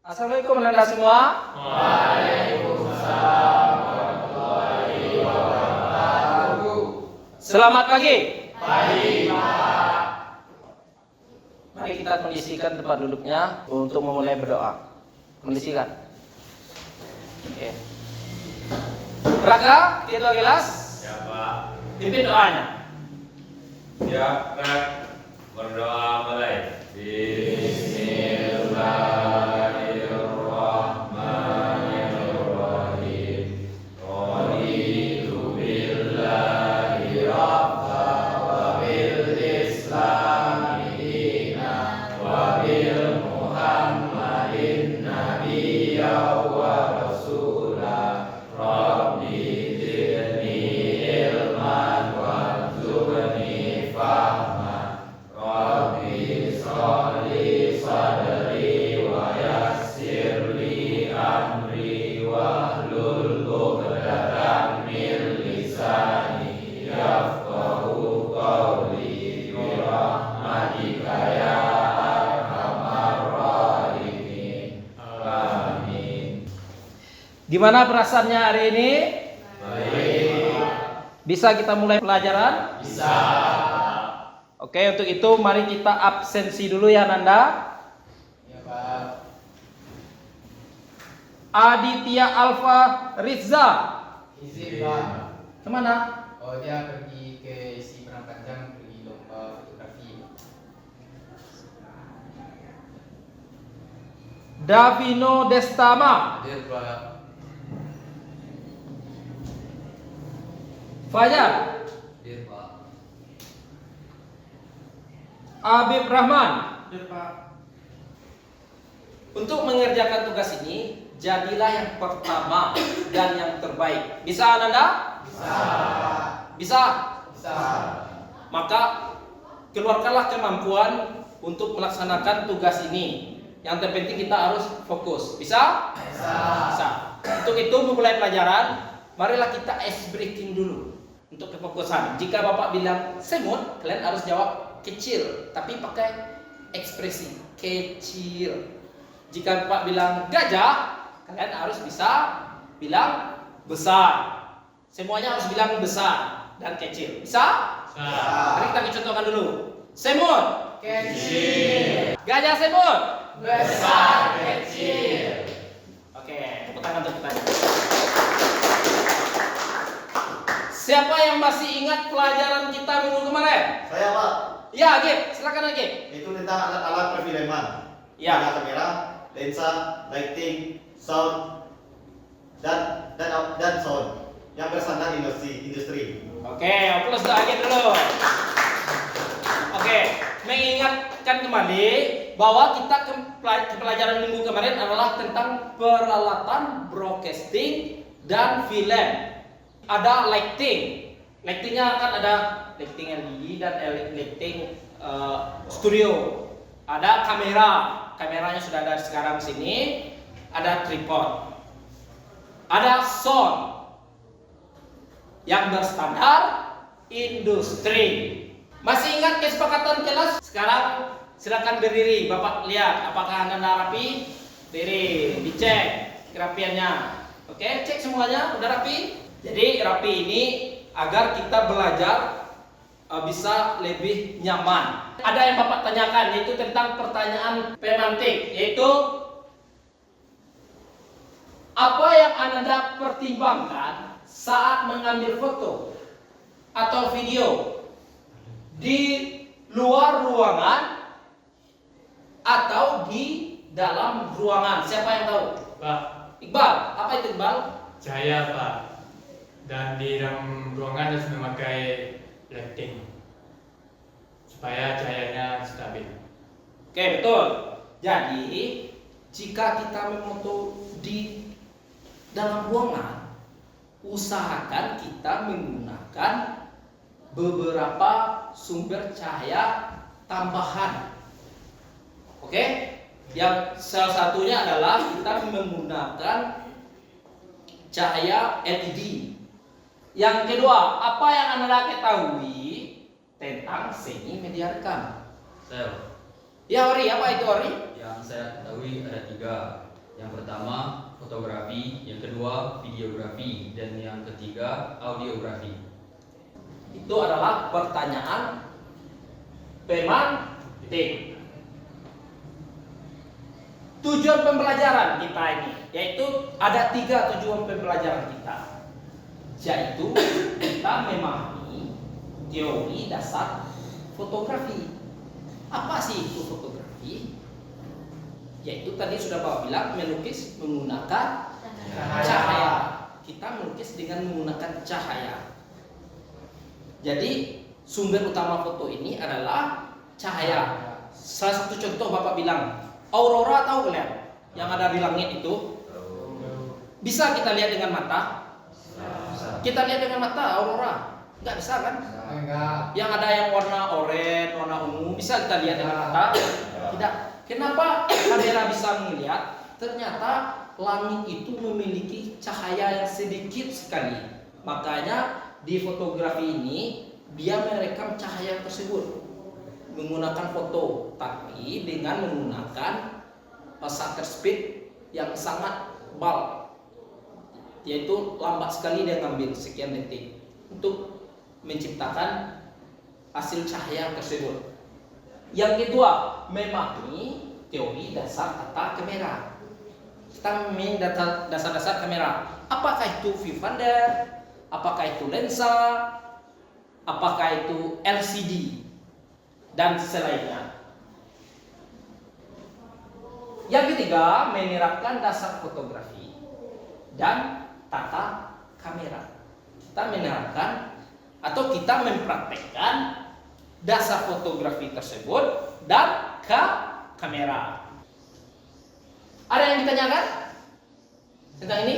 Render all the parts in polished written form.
Assalamualaikum Anda semua. Waalaikumsalam warahmatullahi wabarakatuh. Selamat pagi. Pagi, Pak. Mari kita kondisikan tempat duduknya untuk memulai berdoa. Kondisikan. Oke. Raka, kita gelas. Ya, Pak. Pimpin doanya. Ya, Pak. Berdoa mulai. Bismillahirrahmanirrahim. Raditu billahi rabba wa bil islami dina wa bil muhammadin nabiyya wa rasula. Rabbi zidni ilman warzuqni fahma. Rabbi sholli sadri wa yassir li amri wahlul 'uqdatam min lisani yafqahu qawli bi rahmatika ya arhamar rahimin. Amin. Gimana perasaannya hari ini? Baik. Bisa kita mulai pelajaran? Bisa. Oke, untuk itu mari kita absensi dulu ya Nanda. Ya Pak. Aditya Alfa Rizza. Izin Pak. Kemana? Oh dia pergi ke isi Perang Panjang, pergi lomba fotografi. Davino Destama. Hadir Pak. Fajar. Hadir Pak. Habib Rahman. Hadir Pak. Untuk mengerjakan tugas ini, jadilah yang pertama dan yang terbaik. Bisa Nanda? Bisa. Bisa? Bisa. Maka keluarkanlah kemampuan untuk melaksanakan tugas ini. Yang terpenting kita harus fokus. Bisa? Bisa. Bisa. Untuk itu memulai pelajaran, marilah kita ice breaking dulu untuk kefokusan. Jika Bapak bilang semut, kalian harus jawab kecil, tapi pakai ekspresi kecil. Jika Bapak bilang gajah, kalian harus bisa bilang besar. Semuanya harus bilang besar dan kecil. Bisa? Mari kita contohkan dulu. Semut, Kecil. gajah semut. Besar kecil. Oke, tepuk tangan untuk kita. Siapa yang masih ingat pelajaran kita minggu kemarin? Saya Pak, Ya, Agib, silakan Agib. itu tentang alat-alat perfilman. Ya. Ada kamera, lensa, lighting, sound, dan sound yang bersandar industri. Oke, plus untuk Agib dulu. Oke, mengingatkan kembali bahwa kita ke pelajaran minggu kemarin adalah tentang peralatan broadcasting dan film. Ada lighting. Lightingnya kan ada lighting LED dan lighting studio. Ada kamera. Kameranya sudah ada sekarang sini. Ada tripod. Ada sound yang berstandar industri. Masih ingat kesepakatan kelas? Sekarang silakan berdiri. Bapak lihat apakah Anda rapi? Berdiri, dicek kerapiannya. Oke, cek semuanya udah rapi. Jadi rapi ini agar kita belajar bisa lebih nyaman. Ada yang Bapak tanyakan, yaitu tentang pertanyaan pemantik, yaitu apa yang Anda pertimbangkan saat mengambil foto atau video di luar ruangan atau di dalam ruangan? Siapa yang tahu? Pak, Iqbal, apa itu Iqbal? cahaya Pak. Dan di dalam ruangan harus memakai lighting supaya cahayanya stabil. Oke, betul. Jadi, jika kita memoto di dalam ruangan, usahakan kita menggunakan beberapa sumber cahaya tambahan. Oke? Yang salah satunya adalah kita menggunakan cahaya LED. Yang kedua, apa yang Anda ketahui tentang seni media rekam? Saya Ya Ori, apa itu Ori? yang saya ketahui ada 3. Yang pertama fotografi, yang kedua videografi, dan yang ketiga audiografi. Itu adalah pertanyaan pemantik. Tujuan pembelajaran kita ini, yaitu ada 3 tujuan pembelajaran kita, yaitu kita memahami teori dasar fotografi. Apa sih itu fotografi? Yaitu tadi sudah Bapak bilang, melukis menggunakan cahaya. Kita melukis dengan menggunakan cahaya. Jadi sumber utama foto ini adalah cahaya. Salah satu contoh Bapak bilang aurora, tahu kalian? Yang ada di langit itu bisa kita lihat dengan mata? Kita lihat dengan mata aurora? Enggak bisa kan? Enggak. Yang ada yang warna oranye, warna ungu, bisa kita lihat dengan mata? Tidak. Kenapa kamera bisa melihat? Ternyata langit itu memiliki cahaya yang sedikit sekali. Makanya di fotografi ini dia merekam cahaya tersebut menggunakan foto, tapi dengan menggunakan shutter speed yang sangat bulk, yaitu lambat sekali dia ngambil sekian detik untuk menciptakan hasil cahaya tersebut. Yang kedua, memahami teori dasar tata kamera. Kita memahami dasar-dasar kamera. Apakah itu viewfinder? Apakah itu lensa? Apakah itu LCD? Dan selainnya. Yang ketiga, menerapkan dasar fotografi dan tata kamera. Kita menerapkan atau kita mempraktekkan dasar fotografi tersebut dan kamera. Ada yang ditanyakan tentang ini?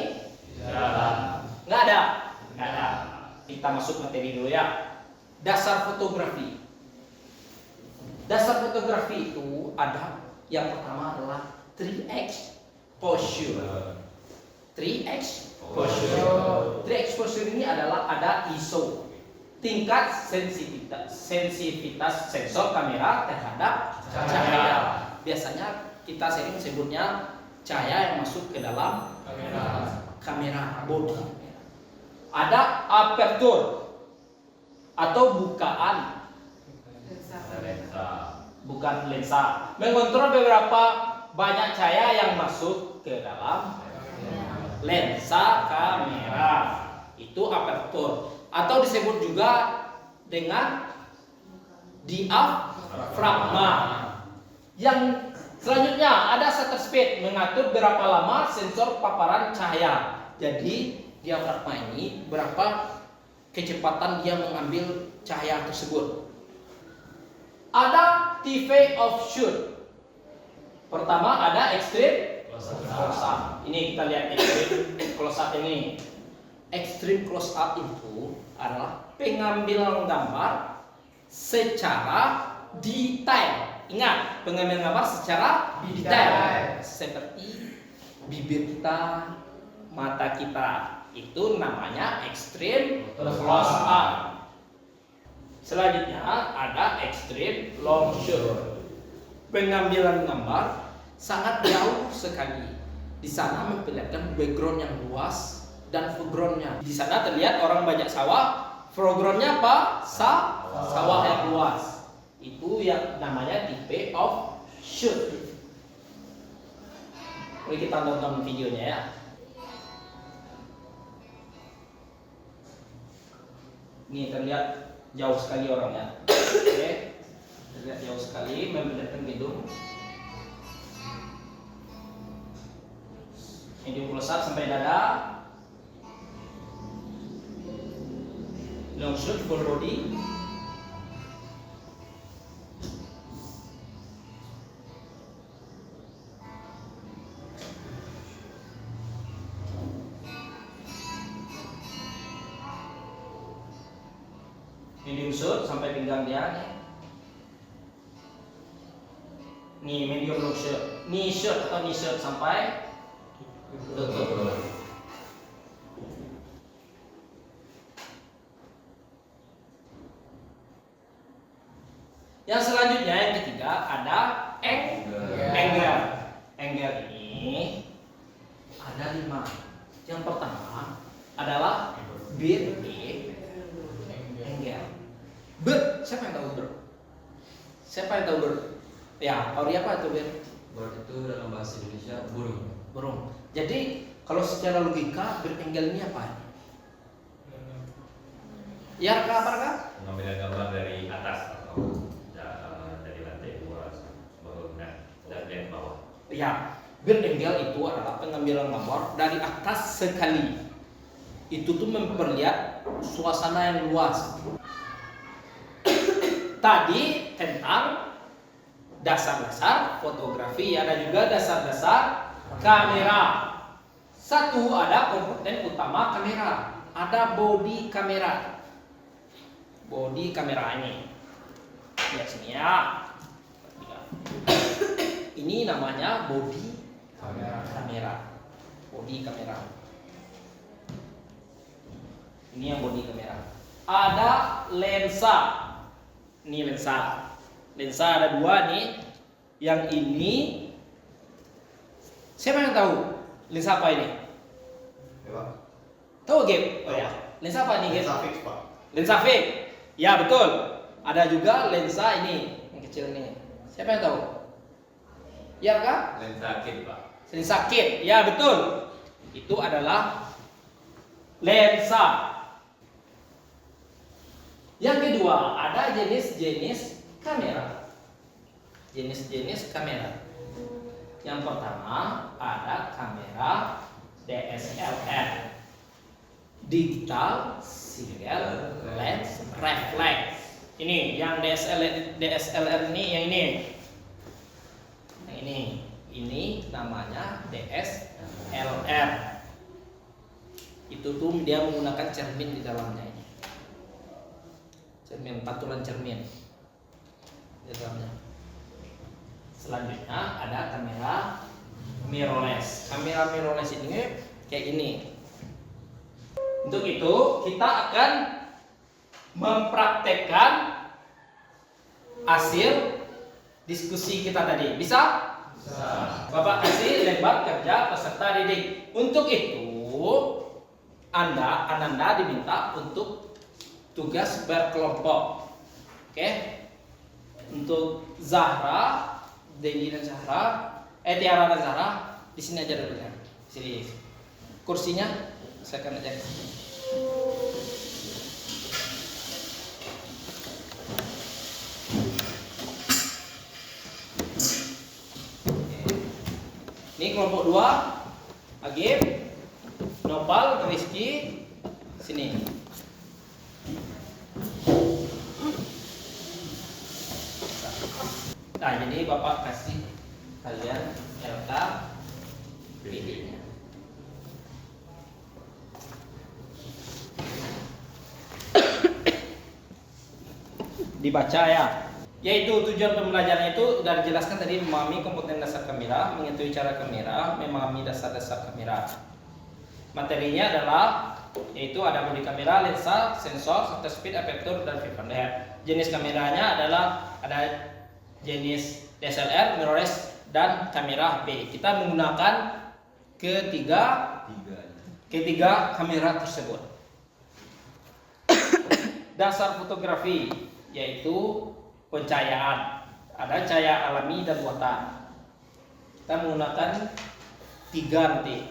Nggak ada. Nggak ada. Kita masuk materi dulu ya. Dasar fotografi. Dasar fotografi itu ada, yang pertama adalah 3 exposure. 3 exposure. 3 exposure ini adalah ada ISO, tingkat sensitivitas sensor kamera terhadap cahaya. Biasanya kita sering sebutnya cahaya yang masuk ke dalam kamera body. Ada aperture atau bukaan, bukan lensa, mengontrol beberapa banyak cahaya yang masuk ke dalam lensa kamera. Itu aperture atau disebut juga dengan diafragma. Yang selanjutnya ada shutter speed, mengatur berapa lama sensor paparan cahaya. Jadi diafragma ini berapa kecepatan dia mengambil cahaya tersebut. Ada TV offshoot. Pertama ada extreme close up. Ini kita lihat extreme close up ini. Extreme close up itu adalah pengambilan gambar secara detail. Ingat, pengambilan gambar secara detail. Seperti bibir kita, mata kita. Itu namanya extreme close up. Selanjutnya ada extreme long shot. Pengambilan gambar sangat jauh sekali. Di sana memperlihatkan background yang luas dan foregroundnya. Di sana terlihat orang banyak sawah. Foregroundnya apa? Sawah yang luas. Itu yang namanya tipe offshoot. Mari kita tonton videonya ya. Ini terlihat jauh sekali orangnya. Oke. Terlihat jauh sekali memperlihatkan gedung. Medium close up sampai dada. Long shot full body. Medium shot sampai pinggang dia nih. Nih medium long shot, knee shot atau knee shot sampai lutut. Yang selanjutnya yang ketiga ada angle. Angle ini Yang pertama adalah bir angle. Siapa yang tahu ber? Siapa yang tahu ber? Ya, Auri apa itu ber? Bird itu dalam bahasa Indonesia burung. Burung. Jadi kalau secara logika bir angle ini apa? Ya, apa Raka? Pengambilan gambar dari atas atau dari lantai 2 bangunan dan dari bawah. Ya, bir angle itu adalah pengambilan gambar dari atas sekali. Itu tuh memperlihat suasana yang luas. Tadi tentang dasar-dasar fotografi, ada juga dasar-dasar kamera. Satu, ada komponen utama kamera, ada body kamera. Body kamera ini, lihat sini ya. Ini namanya body kamera. Body kamera. Ini yang body kamera. Ada lensa. Ini lensa. Lensa ada dua nih. Yang ini siapa yang tahu lensa apa ini? Ya, Tahu Gap? Oh, ya. Lensa apa ini Gap? Lensa fix, Pak. Lensa fix. Ya betul. Ada juga lensa ini yang kecil nih. Siapa yang tahu? Ya kak? Lensa kit, Pak. Lensa kit. Ya betul. Itu adalah lensa. Yang kedua, ada jenis-jenis kamera. Jenis-jenis kamera. Yang pertama ada kamera DSLR, digital single lens reflex. Ini yang DSLR ini yang ini. Yang ini. Ini namanya DSLR. Itu tuh dia menggunakan cermin di dalamnya ini. Cermin, pantulan cermin di dalamnya. Selanjutnya ada kamera mirrorless. Kamera mirrorless ini kayak ini. Untuk itu kita akan mempraktekkan hasil diskusi kita tadi. Bisa? Bisa. Bapak kasih lembar kerja peserta didik. Untuk itu Ananda diminta untuk tugas berkelompok. Oke? Untuk Zahra, Dendi dan Zahra, Tiara dan Zahra di sini aja dulu ya. Sini. Kursinya saya akan aja di sini. Ini kelompok 2, Agib, Nopal, Rizky, sini. Nah, jadi Bapak kasih kalian LK PD-nya. Dibaca ya. Yaitu tujuan pembelajaran itu sudah dijelaskan tadi, memahami komponen dasar kamera, mengetahui cara kamera, memahami dasar-dasar kamera. Materinya adalah yaitu ada bodi kamera, lensa, sensor, shutter speed, aperture, dan viewfinder. Jenis kameranya adalah ada jenis DSLR, mirrorless, dan kamera HP. Kita menggunakan ketiga kamera tersebut. Dasar fotografi yaitu pencahayaan. Ada cahaya alami dan buatan. Kita menggunakan 3 nanti.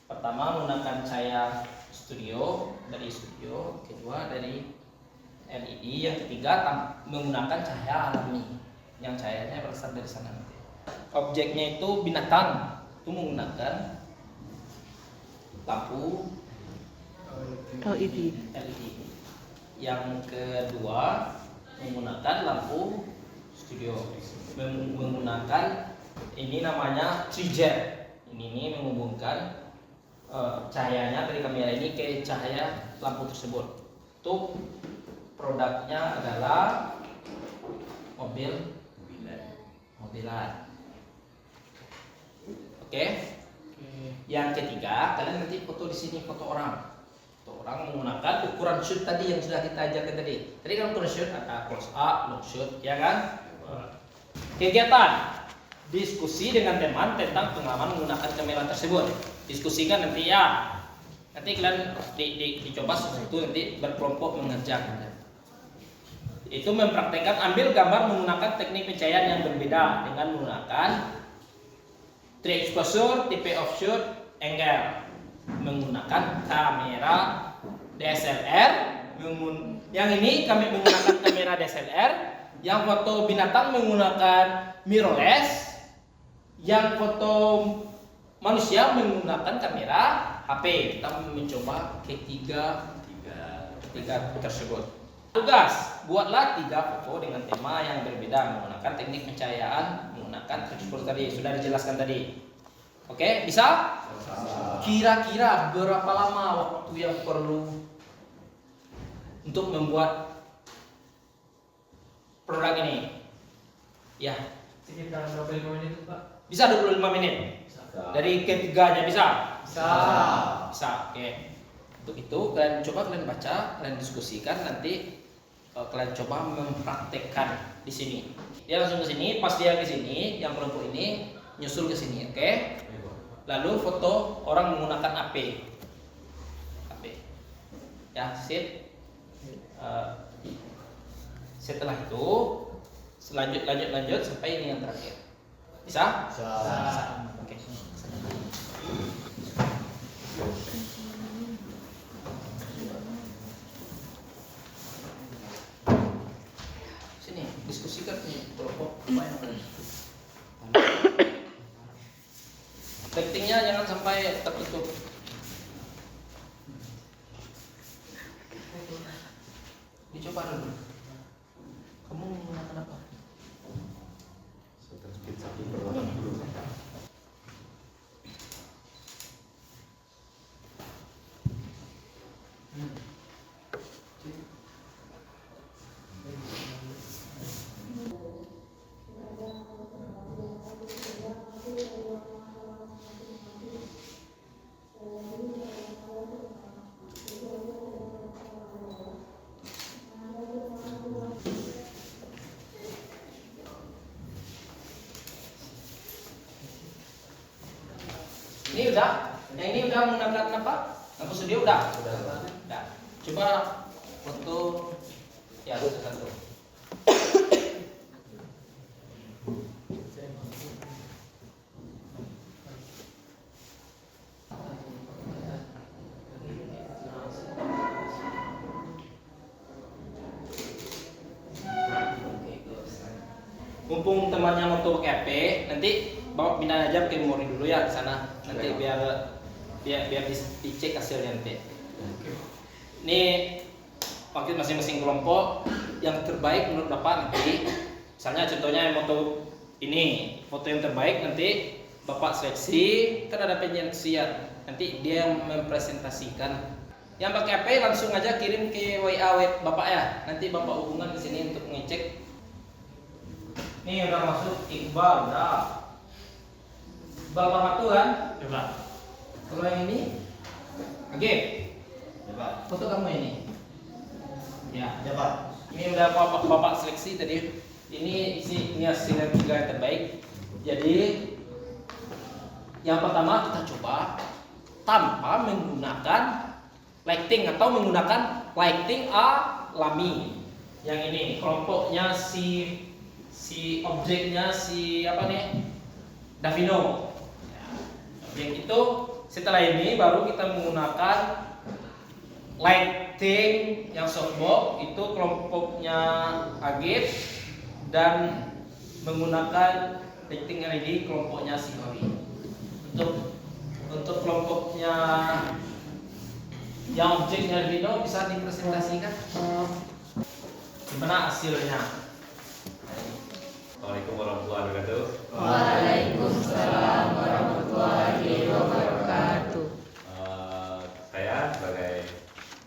Pertama menggunakan cahaya studio, dari studio. Kedua dari LED. Yang ketiga menggunakan cahaya alami, yang cahayanya berasal dari sana nanti. Objeknya itu binatang, itu menggunakan lampu LED. Yang kedua menggunakan lampu studio, menggunakan ini namanya trijet. Ini menghubungkan cahayanya dari kamera ini ke cahaya lampu tersebut. Untuk produknya adalah mobilan. Oke. Yang ketiga, kalian nanti foto di sini, foto orang. Foto orang menggunakan ukuran shoot tadi yang sudah kita ajarkan tadi. Tadi kan ukuran shoot ada close up, long shoot, ya kan? Kegiatan diskusi dengan teman tentang pengalaman menggunakan kamera tersebut. Diskusikan nanti ya. Nanti kalian dicoba sesuatu nanti berkelompok mengerjakan. Itu mempraktekkan ambil gambar menggunakan teknik pencahayaan yang berbeda dengan menggunakan tree exposure, tipe offshoot, angle, menggunakan kamera DSLR. Yang ini kami menggunakan kamera DSLR, yang foto binatang menggunakan mirrorless, yang foto manusia menggunakan kamera HP. Kita mencoba ketiga tersebut. Tugas, buatlah 3 foto dengan tema yang berbeda menggunakan teknik pencahayaan, menggunakan exposure tadi sudah dijelaskan tadi. Oke, bisa? Kira-kira berapa lama waktu yang perlu untuk membuat produk ini? Ya, Sekitar berapa 5 menit itu, Pak? bisa 25 menit. Dari ketiganya bisa? Bisa. Oke. Untuk itu kalian baca, kalian diskusikan, nanti kalian coba mempraktekkan di sini. Dia langsung ke sini, pas dia ke sini, yang kelompok ini nyusul ke sini, oke? Lalu foto orang menggunakan AP. Ya, sit. Setelah itu lanjut sampai ini yang terakhir. Bisa? Bisa. Oke. Sini, diskusikan nih kelompok apa yang lightingnya jangan sampai tertutup. Dicoba dulu. Kamu menggunakan apa? Ini udah, yang ini udah menggunakan apa? Lampu studio udah. Coba foto ya satu. Mumpung temannya mau pakai HP, nanti bawa pindah aja ke memori dulu ya ke sana. Nanti biar dicek hasilnya nanti. Ini waktu masing-masing kelompok yang terbaik menurut Bapak nanti. Misalnya contohnya yang foto ini, foto yang terbaik nanti Bapak seleksi, kan ada penyeleksian. Nanti dia mempresentasikan. Yang pakai HP langsung aja kirim ke WA web Bapak ya. Nanti Bapak hubungan ke sini untuk ngecek. Nih udah masuk Iqbal, udah. Iqbal Rahmatu kan? Coba. Kalau yang ini, oke. Ya, Pak. Foto kamu ini. Ya. Ya, Pak. Ini udah bapak seleksi tadi. Ini hasilnya 3 yang terbaik. Jadi yang pertama kita coba tanpa menggunakan lighting atau menggunakan lighting alami. Yang ini kelompoknya si objeknya si apa nih? Davino. Ya, objek itu setelah ini baru kita menggunakan lighting yang softbox, itu kelompoknya Agit, dan menggunakan lighting LED kelompoknya si Hori. Untuk kelompoknya yang objeknya Davino bisa dipresentasikan. Gimana hasilnya? Assalamualaikum warahmatullahi wabarakatuh. Waalaikumsalam warahmatullahi wabarakatuh. Saya sebagai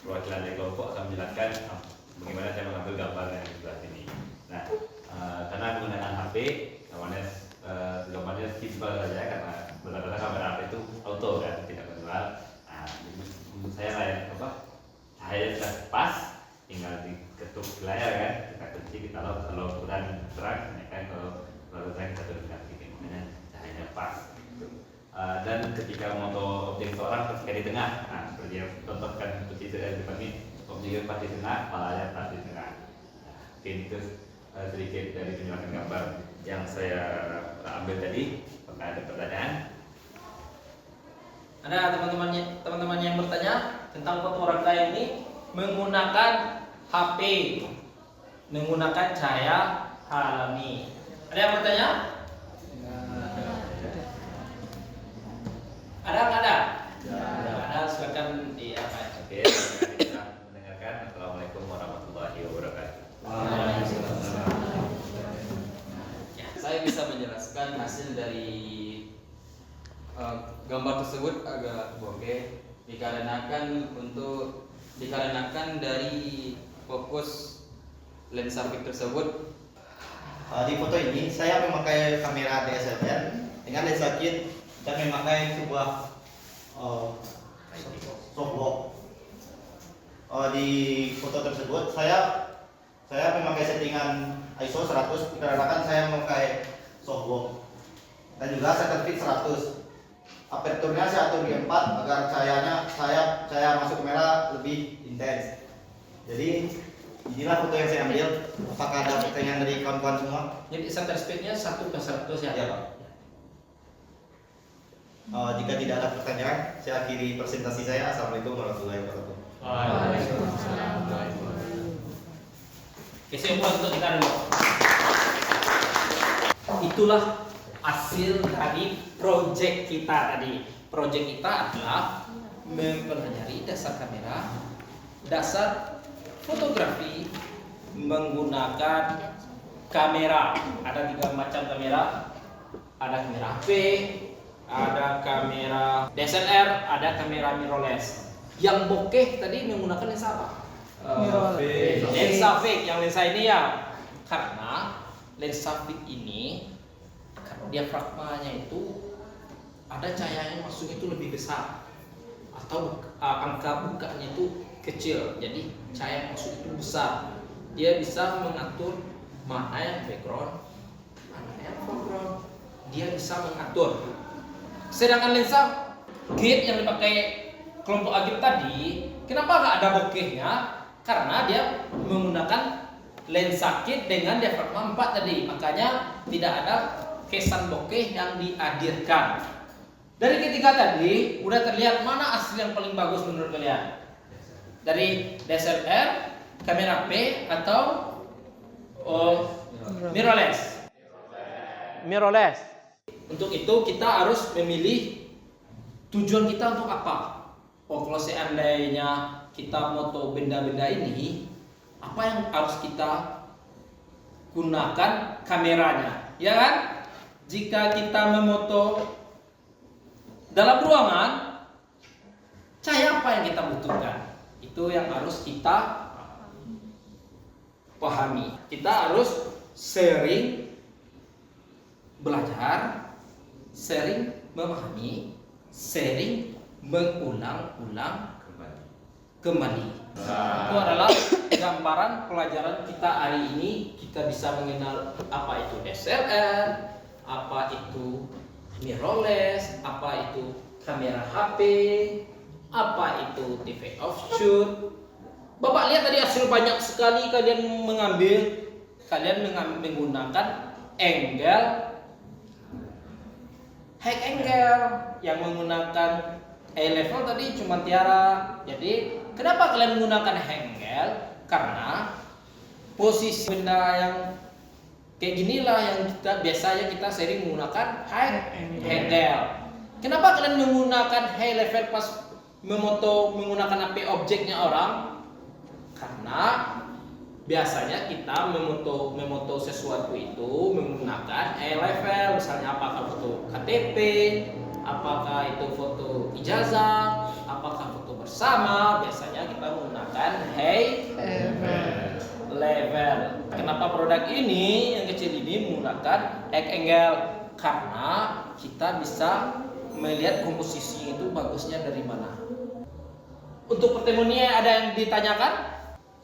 perwakilan dari kelompok akan menjelaskan bagaimana saya mengambil gambar yang di sebelah sini. Nah, karena menggunakan HP, gambarnya simpel saja karena benar-benar kamera HP itu auto kan, tidak manual. Nah, jadi menurut saya cahaya sudah pas, tinggal diketuk di layar kan, kita kunci, kita lock, kalau kurang terang, ya kan, kalau terang kita turunkan sedikit, makanya cahayanya pas. Gitu. Dan ketika moto objek seorang ketika di tengah, nah seperti yang contohkan seperti itu di depan ini, objeknya pas di tengah, palanya pas di tengah. Mungkin itu sedikit dari penjelasan gambar yang saya ambil tadi. Apakah ada pertanyaan? Ada teman-teman yang bertanya tentang foto orang kaya ini menggunakan HP, menggunakan cahaya alami. Ada yang bertanya? Ada nggak ada? Ada, silakan di apa ya? Oke, kita mendengarkan. Assalamualaikum warahmatullahi wabarakatuh. Saya bisa menjelaskan hasil dari gambar tersebut agak bokeh dikarenakan dari fokus lensa fix tersebut. Di foto ini saya memakai kamera DSLR dengan lensa kit dan memakai sebuah softbox. Di foto tersebut saya memakai settingan ISO 100 dikarenakan saya memakai softbox dan juga shutter speed 100. Aperturnya saya atur di 4 agar cahaya masuk kamera lebih intens. Jadi inilah foto yang saya ambil. Apakah ada pertanyaan dari kawan-kawan semua? Jadi shutter speednya 1/100 ya? Ya, Pak. Jika tidak ada pertanyaan, saya akhiri presentasi saya. Assalamualaikum warahmatullahi wabarakatuh. Kesimpulan untuk kita dulu. Itulah hasil dari project kita tadi. Project kita adalah mempelajari dasar kamera, dasar fotografi menggunakan kamera. Ada 3 macam kamera. Ada kamera HP, ada kamera DSLR, ada kamera mirrorless. Yang bokeh tadi menggunakan lensa apa? Lensa fix, yang lensa ini ya. Karena lensa fix ini karena diafragmanya itu ada cahaya yang masuk itu lebih besar atau angka bukanya itu kecil, jadi cahaya yang masuk itu besar. Dia bisa mengatur mana yang background, mana yang foreground. Dia bisa mengatur. Sedangkan lensa kit yang dipakai kelompok Agip tadi, kenapa nggak ada bokehnya? Karena dia menggunakan lensa kit dengan diafragma 4 tadi, makanya tidak ada kesan bokeh yang dihadirkan. Dari ketiga tadi udah terlihat mana asli yang paling bagus menurut kalian? Dari DSLR, kamera P atau mirrorless? Mirrorless. Untuk itu kita harus memilih tujuan kita untuk apa. Kalau seandainya kita moto benda-benda ini, apa yang harus kita gunakan kameranya, ya kan? Jika kita memoto dalam ruangan, cahaya apa yang kita butuhkan? Itu yang harus kita pahami. Kita harus sering belajar, sering memahami, sering mengulang-ulang kembali. Itu adalah gambaran pelajaran kita hari ini. Kita bisa mengenal apa itu DSLR, apa itu mirrorless, apa itu kamera HP, apa itu TV offshoot. Bapak lihat tadi hasil banyak sekali kalian mengambil. Kalian menggunakan high angle yang menggunakan high level tadi cuma Tiara. Jadi kenapa kalian menggunakan high angle? Karena posisi benda yang kayak ginilah yang biasanya kita sering menggunakan high angle. Kenapa kalian menggunakan high level pas menggunakan HP objeknya orang? Karena biasanya kita memoto sesuatu itu menggunakan high level, misalnya apakah foto KTP, apakah itu foto ijazah, apakah foto bersama, biasanya kita menggunakan high level. Kenapa produk ini yang kecil ini menggunakan high angle? Karena kita bisa melihat komposisi itu bagusnya dari mana. Untuk pertemuan ini ada yang ditanyakan?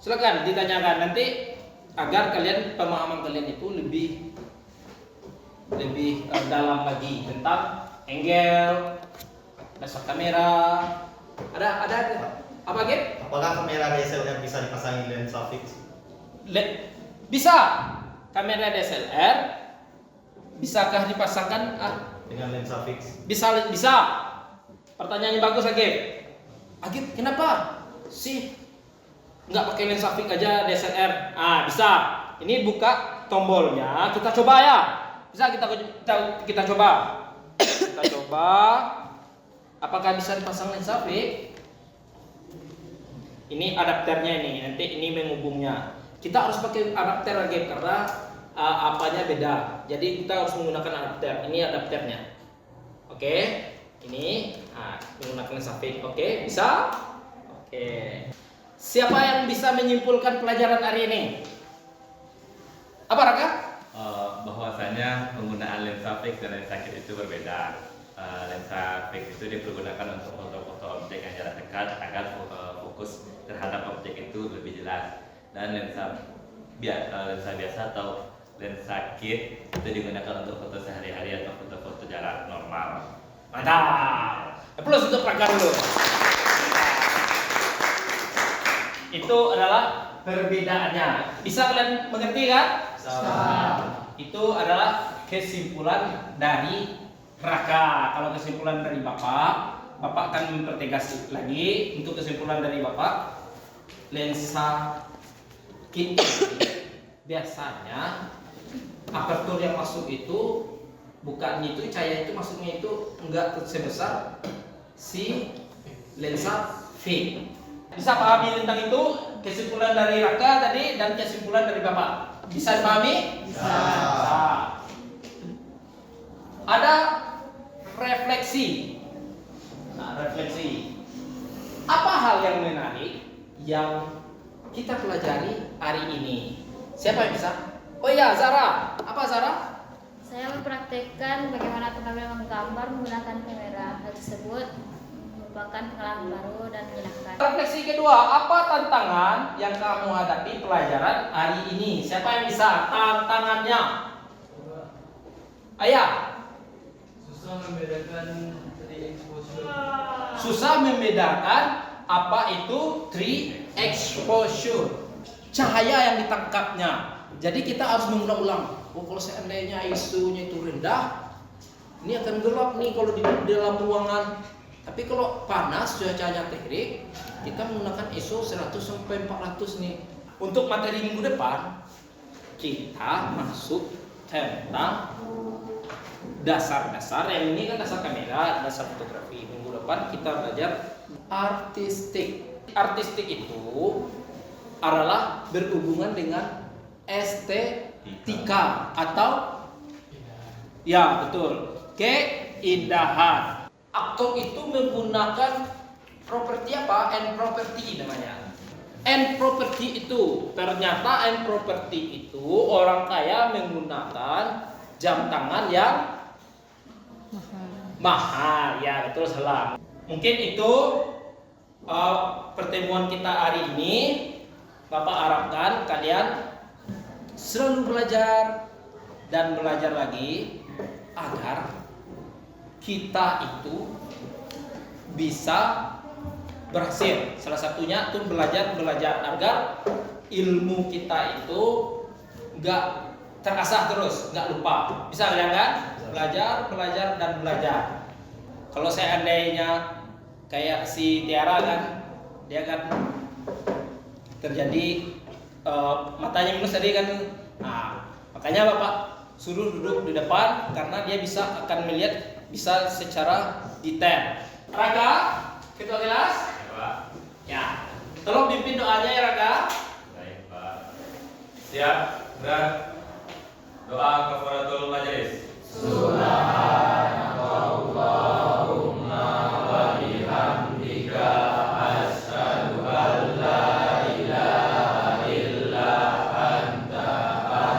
Silakan ditanyakan nanti agar kalian pemahaman kalian itu lebih dalam lagi tentang angle, dasar kamera. Ada apa Gap? Apakah kamera DSLR bisa dipasangi lensa fix? Bisa. Kamera DSLR bisakah dipasangkan Dengan lensa fix? bisa. Pertanyaannya bagus Agib. Agib, kenapa sih nggak pakai lensa fix aja DSLR? Bisa. Ini buka tombolnya, kita coba ya. Bisa kita coba. Kita coba. Apakah bisa dipasang lensa fix? Ini adapternya ini. Nanti ini menghubungnya. Kita harus pakai adapter Agib karena apanya beda. Jadi kita harus menggunakan adapter. Ini adapternya. Oke. Ini menggunakan lensa fix. Oke, bisa? Oke. Siapa yang bisa menyimpulkan pelajaran hari ini? Apa Raka? Bahwasanya penggunaan lensa fix dan lensa kit itu berbeda. Lensa fix itu dipergunakan untuk foto-foto objek yang jarak dekat agar fokus terhadap objek itu lebih jelas. Dan lensa biasa atau lensa kit itu digunakan untuk foto sehari-hari atau foto-foto jarak normal. Mantap. Plus untuk Raka dulu. Itu adalah perbedaannya. Bisa kalian mengerti kan? Itu adalah kesimpulan dari Raka. Kalau kesimpulan dari Bapak akan mempertegas lagi. Untuk kesimpulan dari Bapak, lensa kit biasanya apertur yang masuk itu bukannya itu cahaya itu masuknya itu enggak sebesar si lensa fix. Bisa pahami tentang itu kesimpulan dari Raka tadi dan kesimpulan dari Bapak? Bisa dipahami? Bisa. Ada refleksi. Refleksi. Apa hal yang menarik yang kita pelajari hari ini? Siapa yang bisa? Oh iya, Zara. Apa Zara? Saya mempraktekkan bagaimana pengambilan gambar menggunakan kamera. Hal tersebut merupakan pengalaman baru dan menyenangkan. Refleksi kedua, apa tantangan yang kamu hadapi pelajaran hari ini? Siapa yang bisa? Tantangannya. Ayah. Susah membedakan 3 exposure. Susah membedakan apa itu 3 exposure. Cahaya yang ditangkapnya. Jadi kita harus mengulang-ulang. Oh, kalau seandainya ISO-nya itu rendah, ini akan gelap nih kalau di dalam ruangan. Tapi kalau panas cuacanya terik, kita menggunakan ISO 100 sampai 400 nih. Untuk materi minggu depan, kita masuk tentang dasar-dasar. Yang ini kan dasar kamera, dasar fotografi. Minggu depan kita belajar artistik. Artistik itu adalah berhubungan dengan estetika atau ya betul keindahan. Aktor itu menggunakan properti apa? End property namanya. End property itu ternyata end property itu orang kaya menggunakan jam tangan yang mahal. Ya betul, salah. Mungkin itu pertemuan kita hari ini. Bapak harapkan kalian selalu belajar dan belajar lagi agar kita itu bisa berhasil. Salah satunya tuh belajar agar ilmu kita itu nggak terasah terus, nggak lupa. Bisa kalian kan? Belajar dan belajar. Kalau seandainya kayak si Tiara kan, dia kan terjadi matanya minus tadi kan. Nah, makanya Bapak suruh duduk di depan karena dia akan melihat bisa secara detail. Raka, ketua kelas? Ya, Pak. Ya. Tolong pimpin doanya ya Raka. Baik, Pak. Siap, gerak. Doa kafaratul majelis. Subhanallahumma wa bihamdika asyhadu an la ilaha illa anta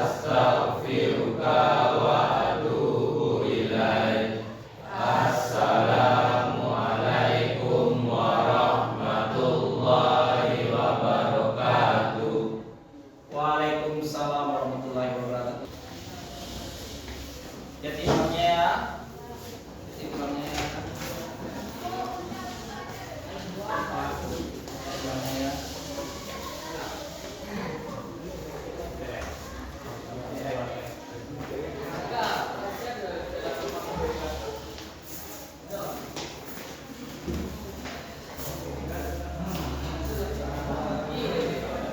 astaghfiruka wa atubu ilaik. Assalamualaikum warahmatullahi wabarakatuh. Waalaikumsalam warahmatullahi wabarakatuh. Jadi imamnya ya.